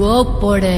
ஓப்போடே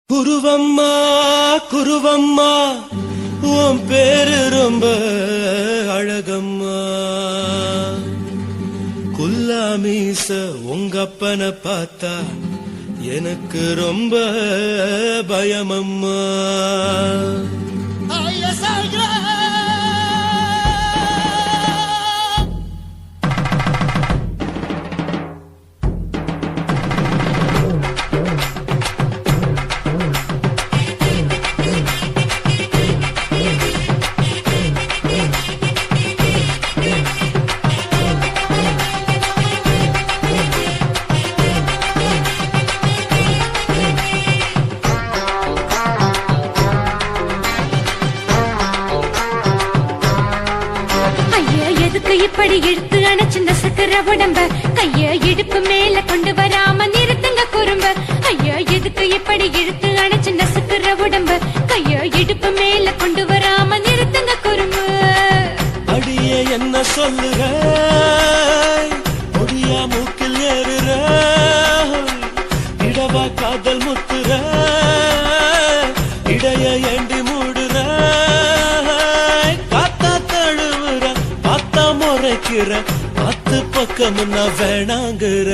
குருவம்மா குருவம்மா உன் பேரு ரொம்ப அழகம்மா. குல்லாமீச உங்க அப்பனை பார்த்தா எனக்கு ரொம்ப பயமம்மா. இப்படி இழுத்து அணைச்சு நசுக்கிற உடம்ப கைய இடுப்பு மேல கொண்டு வராம நிறுத்துங்க குறும்ப. ஐயா எதுக்கு இப்படி இழுத்து அணைச்சு நசுக்கிற உடம்ப கைய இடுப்பு மேல கொண்டு வராம நிறுத்துங்க குறும்ப. அடியே என்ன சொல்லுற, முடியா மூக்கில் ஏறுற, இடவா காதல் முத்துற, இடைய ஏண்டி மூடுற, காத்தா தழுவுற, பார்த்தா முறைக்கிற, பத்து பக்கம் நான் வேணாங்குற.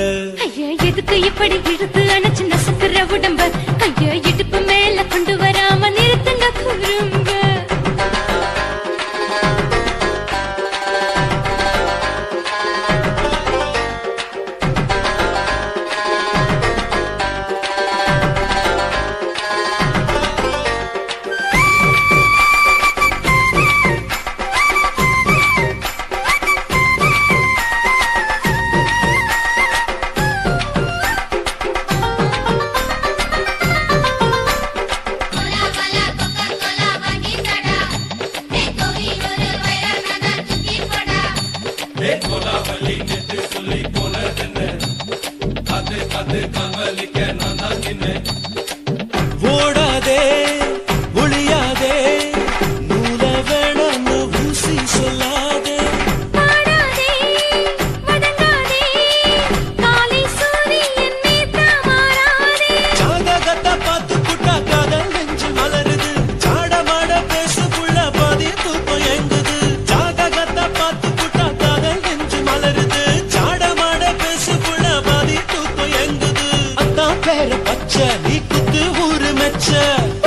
ஐயா எதுக்கு இப்படி இழுத்து அணைச்சு நசுக்கிற உடம்ப கைய இடுப்பு மேல கொண்டு வராம நிறுத்துங்க குறும்ப. ஓடாதே ஒளியாதே நூல வேணான்னு ஊசி சொல்லாதே. பாடாதே வதங்காதே காலை சூரியன் நீத்த மாறாதே. ஜாதகத்தை பார்த்து புட்டா காதல் நெஞ்சு மலருது, சாடமாட பேசு புள்ள பாதி தூக்கம் எங்குது. ஜாதகத்தை பார்த்து புட்டா காதல் நெஞ்சு மலருது, சாடமாட பேசு புள்ள பாதி தூக்கம் எங்குது. அத்தான் பேர பச்சை நீ குத்து ஊரு மெச்ச,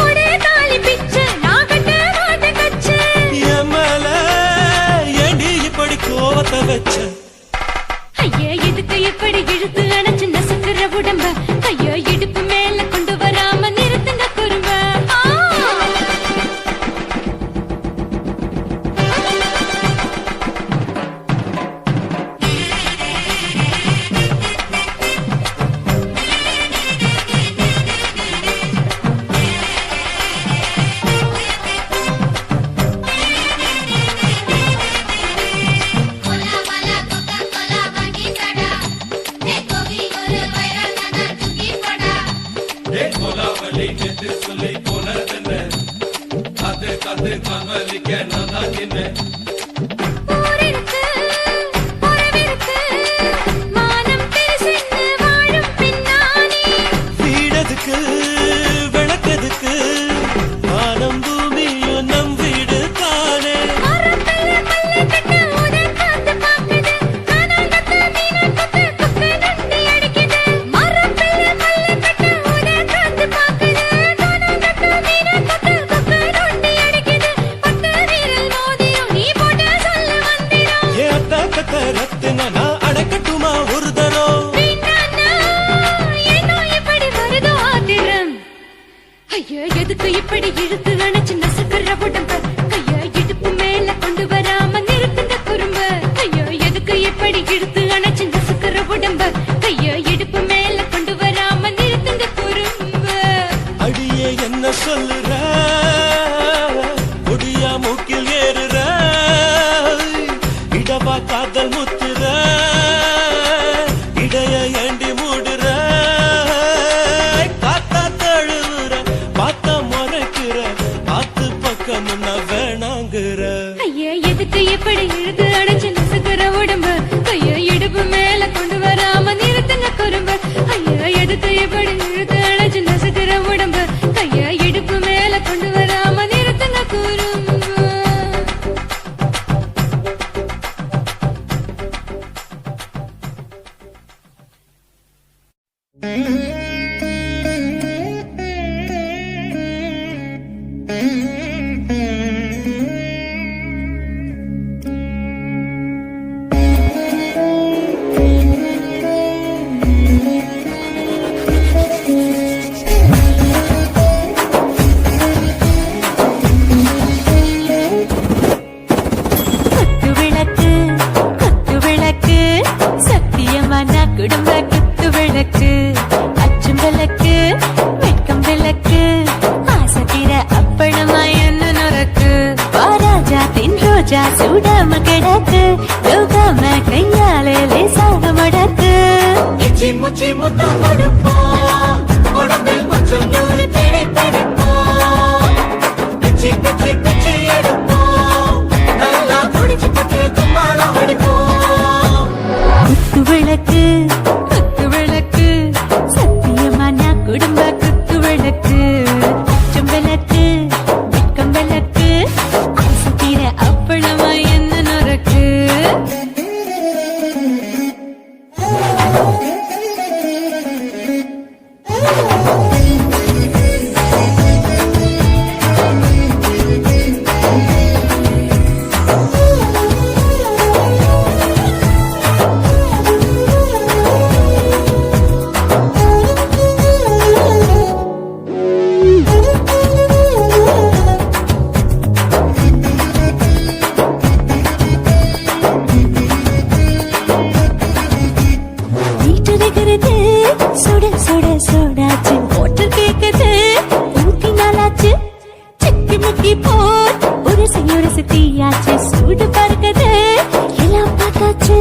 ஒரே தாலி பிச்சை நான் கட்ட மாட்ட கச்சை. என் மேல ஏண்டி இப்படி கோவத்தை வச்ச. ஐயா எதுக்கு இப்படி இழுத்து அணைச்சு நசுக்கிற உடம்ப கைய இடுப்பு மேல கொண்டு வராம நிறுத்துங்க குறும்ப. ஊரிருக்கு உறவிருக்கு மானம் பெருசென்னு வாழும் பின்னானே. வீடதுக்கு விளக்கதுக்கு வானம் பூமியும் நம் வீடு தானே. மரத்துல மல்லு கட்டு உதன் காத்து பாக்குது, கானாங்கத்து மீனாங்கத்து குப்பை நொண்டி அடிக்குது. மரத்துல மல்லு கட்டு உதன் காத்து பாக்குது, கானாங்கத்து மீனாங்கத்து குப்பை நொண்டி அடிக்குது. பத்து வீரல் மோதிரம் நீ போட்ட சொல்ல வந்திரம். ஏ அத்த ரத்தின நான் அடக்கட்டுமா ஒரு தரம். வீணானா, ஏனோ இப்படி வருதோ ஆத்திரம். ஐயா எதுக்கு இப்படி இழுத்து அணைச்சு நசுக்கிற உடம்ப கைய இடுப்பு மேல கொண்டு வராம நிறுத்துங்க குறும்ப. ஐயா எதுக்கு இப்படி இழுத்து அணைச்சு நசுக்கிற உடம்ப கைய இடுப்பு மேல கொண்டு வராம நிறுத்துங்க குறும்ப. அடியே என்ன சொல்லுற, முடியா மூக்கில் ஏறுற, இடவா காதல் முத்துற, இடைய ஏண்டி மூடுற, காத்தா தழுவுற, பார்த்தா முறைக்கிற, பார்த்து பக்கம் நான் வேணாங்குற. ஐயா எதுக்கு இப்படி இழுத்து அணைச்சு நசுக்கிற உடம்ப கைய இடுப்பு மேல கொண்டு வராம நிறுத்துங்க குறும்ப. ஐயா எதுக்கு இப்படி இழுத்து அணைச்சு நசுக்கிற உடம்ப கைய இடுப்பு மேல கொண்டு வராம நிறுத்துங்க குறும்ப. கிடக்கு இச்சி முச்சி முத்தம் கொடுப்போம் உடம்பில் கொஞ்சம் நூறு தேடி தடுப்போம் பிச்சி பிச்சி பிச்சி எடுப்போம் நல்லா குடிச்சு பட்டு கும்மாளம் அடிப்போம் குத்து விளக்கு குத்து விளக்கு சத்தியமான குடும்ப குத்து விளக்கு அச்சம் விளக்கு வெட்கம் விளக்கு ஆசைத்தீர அப்பளமா என்ன நொறுக்கு வீட்டிருக்கிறது சுட சுட சுடாச்சு ஓட்டல் கேக்குது ஊத்தி நாளாச்சு சிக்கி முக்கி போர் ஒரு தீயாச்சு சூடு பறக்குது எல்லாம் பார்த்தாச்சு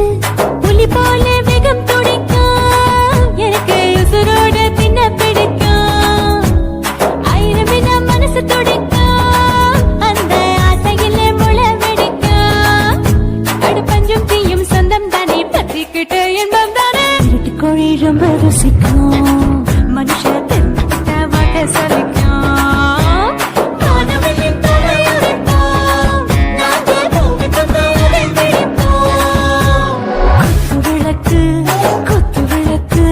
புலி போல வேகம் துடிக்கும் எனக்கு உசுரோட தின்ன பிடிக்கும் ஆயிரம் வினா மனசு துடிக்கும் அந்த ஆசையில முளை வெடிக்கும் அடுப்பஞ்சும் தீயும் சொந்தம் தானே பத்திக்கிட்டு என்பம் தானே கோழி ரொம்ப ருசிக்கும் மனுஷ தெரிஞ்சுக்கிட்ட வாக்க சலிக்கும் காணவனின் தலையுரைப்போம் நாங்கள் பூமி தந்த உடை பிடிப்போம் குத்து விளக்கு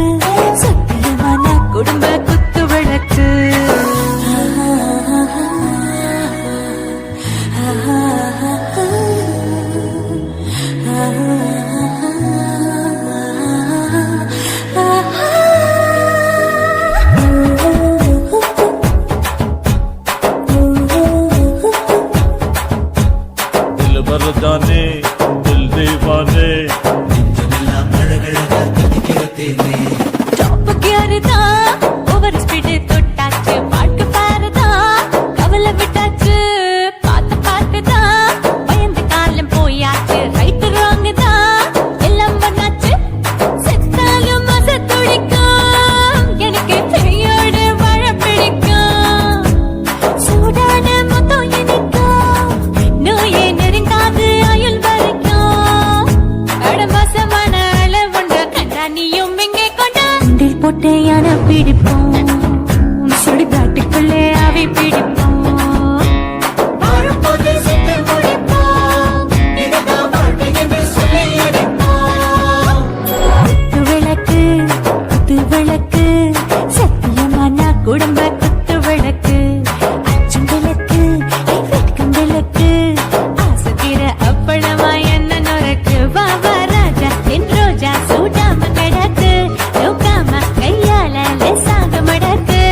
சத்தியமான குடும்ப குத்து விளக்கு दिल भर जाने दिल दीवाने நெஞ்சமெல்லாம் அழகழகா துடிக்கிறதேனே டாப் கியர்தா ஓவர் ஸ்பீட் தொட்டாச்சு பாட்டு பாருதா கவலை விட்டாச்சு பார்த்து பார்த்துதா பயந்து காலம் போயாச்சு ரைட் ராங் தான் எல்லாம் பண்ணாச்சு செத்தாலும் மச துடிக்கும் எனக்கு பெரியோட வாழ பிடிக்கும் சூடான மொத்தம் இனிக்கும் நோயே நெருங்காது ஆயுள் வரைக்கும் அடவாசமான அளவுண்ட கண்டா நீயும் இங்கே கொண்டா உண்டில் போட்டு யானை பிடிப்போம் சுடுகாட்டுக்குள்ளே அவை பிடிப்போம் வாழும்போது செத்து முடிப்போம் இதுதான் வாழ்க்கை என்று சொல்லி அடிப்போம் குத்து விளக்கு சத்தியமான குடும்ப குத்து விளக்கு அச்சம் விளக்கு வெட்கம் விளக்கு ஆசைக்கிற அப்பளமா என்ன நொறுக்கு வா வா ராஜா என் ரோஜா சூடாம கிடக்கு லோக்காம கையால லேசாக மடக்கு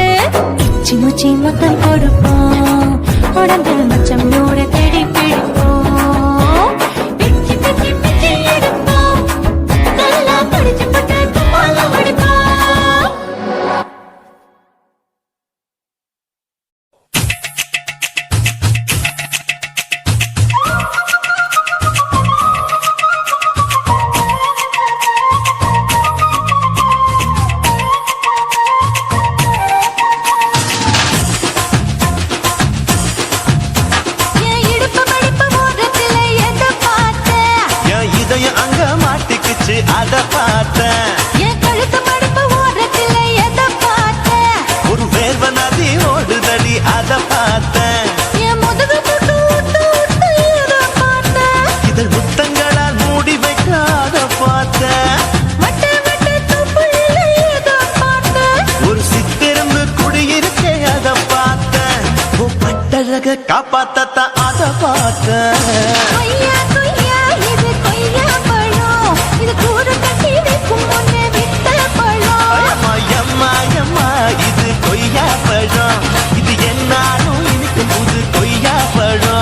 இச்சி முச்சி மொத்தம் கொடுப்போம் உடம்பு மச்சம் நூறு தேடி பிடிப்போம் பிச்சி பிச்சி பிச்சி எடுப்போம் நல்லா படிச்சு பட்டு கும்மாளம் அடிப்போம் என் இடுப்பு மடிப்பு ஓரத்துல எதை பார்த்தேன் என் இதயம் அங்க மாட்டிக்கிச்சு அத பார்த்தேன் என் கழுத்து மடிப்பு ஓரத்துல எதை பார்த்தேன் ஒரு வேர்வ நதி ஓடுதடி அத பார்த்தேன் என் முதுகு புட்டு விட்டு விட்டு எதை பார்த்தேன் இதழ் முத்தங்களால் மூடி வைக்காத பார்த்தேன் வட்ட வட்ட துப்புள்ள எதை பார்த்தேன் ஒரு சித்திரம்பு குடியிருக்கே அத பார்த்தேன் உன் பட்டழக காப்பாத்தத்தான் அத பார்த்தேன் கொய்யா கொய்யா இது கொய்யா பழம் இது கூட கட்டி வைக்கும் முன்னே விட்ட பழம் அம்மா, எம்மா, எம்மா, இது கொய்யா பழம் இது என்னாலும் இனிக்கும் புது கொய்யா பழம்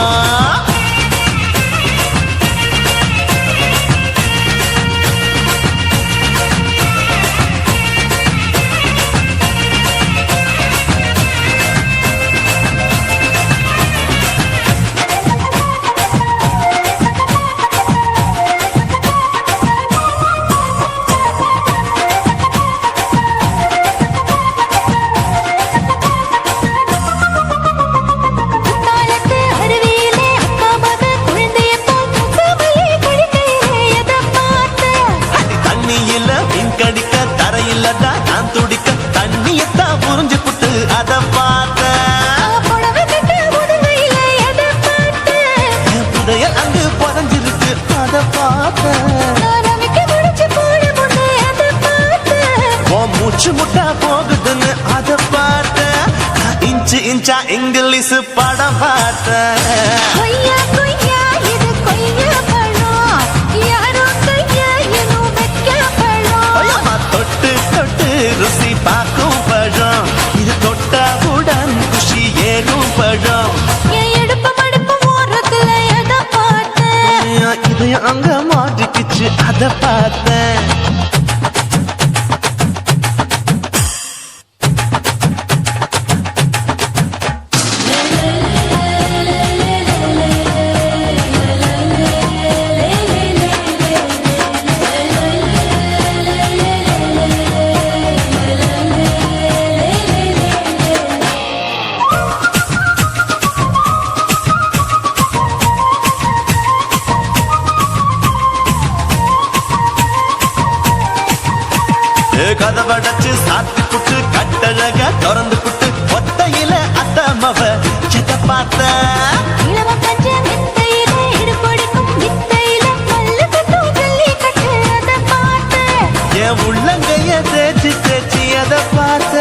மூச்சு முட்டா போகுதுன்னு அத பார்த்தேன். நான் இன்ச்சு இன்ச்சா இங்கிலீஷ் படம் பார்த்தேன். கொய்யா கொய்யா இது கொய்யா பழம் யாரோ கையா இன்னும் வைக்க பழம் ஐயம்மா, தொட்டு தொட்டு ருசி பார்க்கும் பழம். இது தொட்டாவுடன் குஷி ஏறும் பழம். என் எடுப்பு மடுப்பு ஓரத்துல எதை பார்த்தேன் இதயம் அங்க மாட்டிக்கிச்சு அத பார்த்தேன். கதவடைச்சு சாத்தி புட்டு கட்டழக திறந்து புட்டு ஒத்தையில அத்தமவ எதை பார்த்த. இளவ பஞ்ச வித்தையில இடுபொடிக்கும் வித்தையில மல்லு கட்டும் ஜல்லி கட்டு அதை பார்த்தேன் என் உள்ளங்கைய தேய்ச்சி தேய்ச்சி எதை பார்த்த.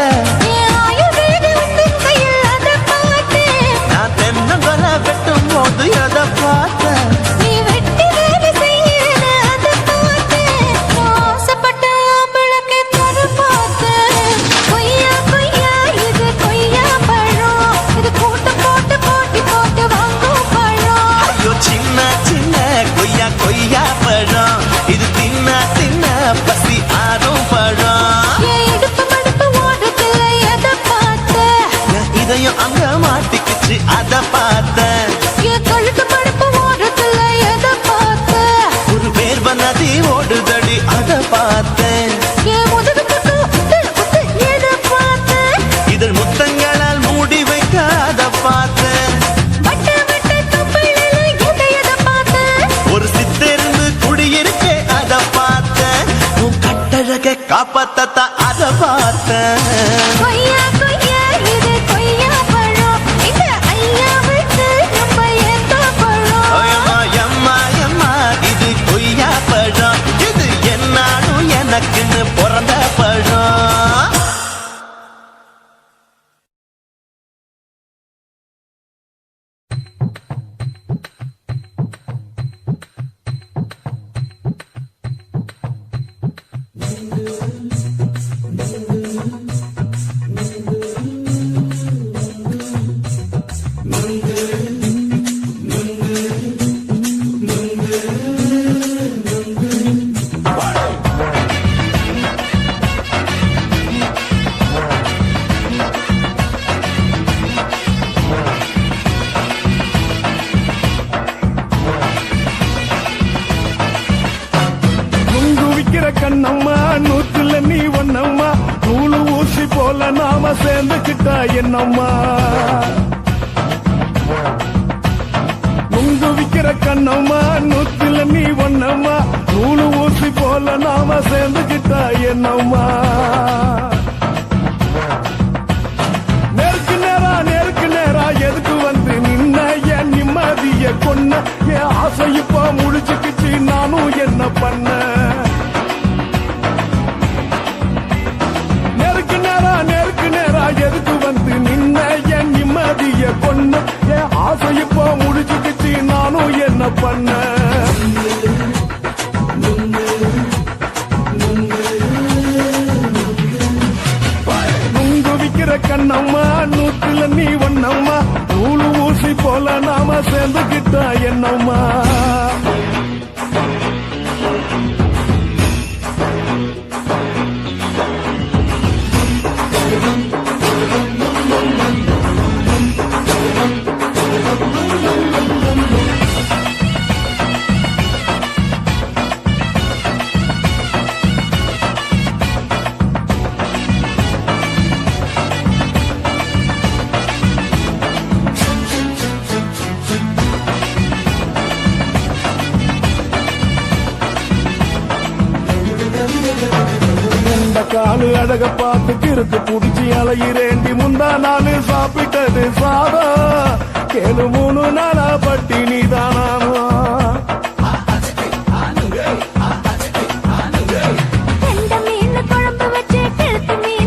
என் ஆயுர்வேத உந்தன் கையில் அதை பார்த்தேன் நான் தென்னங்கொலை வெட்டும் போது எதை பார்த்த. நீ வெட்டி வேலை செய்யறது அதை பார்த்தேன் ஆசைப்பட்ட ஆம்பளுக்கு தர பார்த்தேன். கொய்யா கொய்யா இது கொய்யா பழம் இது போட்டு போட்டு போட்டி போட்டு வாங்கும் பழம் ஐயோ சின்ன சின்ன கொய்யா கொய்யா பழம். இது தின்ன தின்ன பசி ஆறும் பழம். என் இடுப்பு மடுப்பு ஓரத்துல எதை பார்த்தேன் என் இதயம் அங்க மாட்டிக்கிச்சு அத பார்த்தேன். என் கழுத்து மடுப்பு ஓரத்துல எதை பார்த்தேன் ஒரு வேர்வ நதி ஓடுதடி அத பார்த்தேன். என் முதுகு பக்கம் உத்து உத்து எதை பார்த்தேன் இதழ் முத்தங்களால் மூடி வைக்க அத பார்த்தேன். வட்ட வட்ட தொப்பிளில எதை பார்த்தேன் ஒரு சித்தெருந்து குடியிருக்கே அத பார்த்தேன். உன் கட்டழக காப்பாத்தத்தா அத பார்த்தேன். கொய்யா கொய்யா இது கொய்யா பழம் இந்த ஐயாவுக்கு ரொம்ப ஏத்த பழம் ஐயம்மா, எம்மா, எம்மா, இது கொய்யா பழம். இது என்னாலும் எனக்குன்னு பிறந்த பழம். நுங்கு விக்கிற கண்ணம்மா நூத்துல நீ ஒன்னம்மா நூலு ஊசி போல நாம சேர்ந்துக்கிட்டா என்னம்மா. நுங்கு விக்கிற கண்ணம்மா நூத்துல நீ ஒன்னம்மா நூலு ஊசி போல நாம சேர்ந்துக்கிட்டா என்னம்மா. நேருக்கு நேரா எதுக்கு வந்து நின்ன என் நிம்மதிய கொன்ன என் ஆசை இப்ப முடிச்சுக்கிச்சு நானும் என்ன பண்ண. நேருக்கு நேரா எதுக்கு வந்து நின்ன என் நிம்மதிய கொன்ன என் ஆசை இப்ப முடிச்சுக்கிச்சு நானும் என்ன பண்ண. நுங்கு விக்கிற கண்ணம்மா நூத்துல நீ ஒன்னம்மா நூலு ஊசி போல நாம சேர்ந்துக்கிட்டா என்னம்மா. காலு அழக பார்த்து கிறுக்கு புடிச்சு அலையிறேண்டி முந்தா நாலு சாப்பிட்டது சாதம் கேளு 3 நாளா பட்டினி தானானோ. கெண்ட மீன் குழம்பு வச்சு கெளுத்து மீன்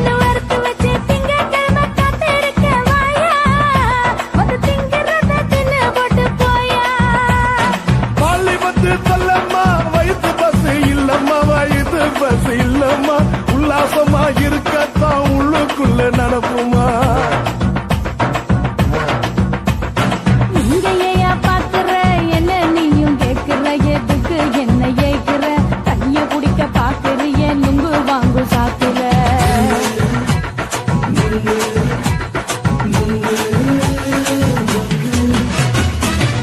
இல்லம்மா உல்லாசமா இருக்கத்தான் உள்ளுக்குள்ள நடப்புமா நீங்க ஏயா பாக்குற என்ன நீயும் கேக்குற எதுக்கு என்ன ஏக்குற கைய குடிக்க பாக்குறிய நுங்கு வாங்கு சாக்குற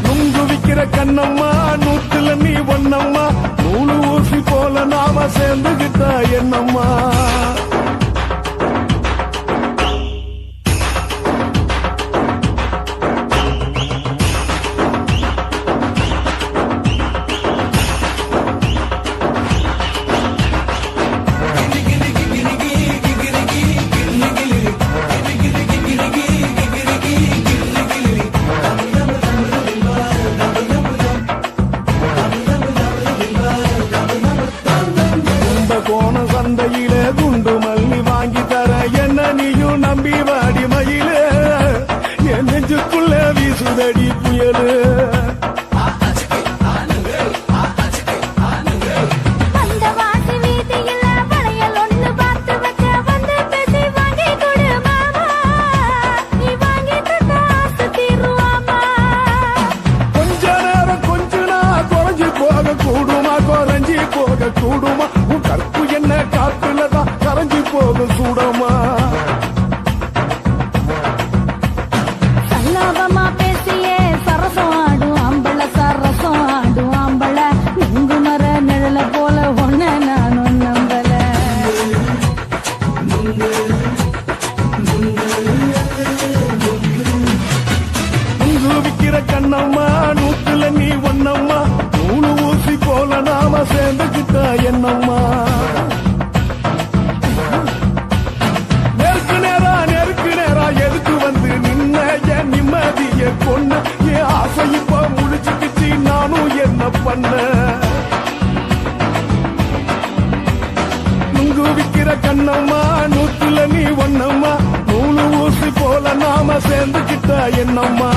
நுங்கு விக்கிற கண்ணம்மா நூத்துல நீ ஒன்னம்மா நூலு ஊசி போல நாம சேர்ந்துகிட்டா என்னம்மா கோண சந்தையில குண்டு மல்லி வாங்கி தர என்ன நீயும் நம்பி வாடி மயிலே என் நெஞ்சுக்குள்ள வீசுதடி புயலு அந்த வாசி வீதியில வளையல் ஒண்ணு பார்த்து வச்ச வந்து பேசி வாங்கி கொடு மாமா நீ வாங்கி தந்தா ஆசை தீருவாமா கொஞ்ச நேரம் கொஞ்ச நான் குறைஞ்சு போக கூடுமா குறைஞ்சி போக கூடுமா உன் கற்பு என்ன காத்துலதான் கரைஞ்சி போக சூடமா சல்லாபமா பேசியே சரசம் ஆடும் ஆம்பள சரசம் ஆடும் ஆம்பள நுங்கு மர நிழல போல ஒன்ன நானும் நம்பல நுங்கு விக்கிற கண்ணம்மா நூத்துல நீ ஒன்னம்மா நூலு ஊசி போல நாம சேர்ந்துகிட்டா என்னம்மா நெருக்கு நேரா எதுக்கு வந்து நின்ன என் நிம்மதிய கொன்ன என் ஆசை இப்ப முடிச்சுக்கிச்சு நானும் என்ன பண்ண நுங்கு விக்கிற கண்ணம்மா நூத்துல நீ ஒன்னம்மா நூலு ஊசி போல நாம சேர்ந்துகிட்டா என்னம்மா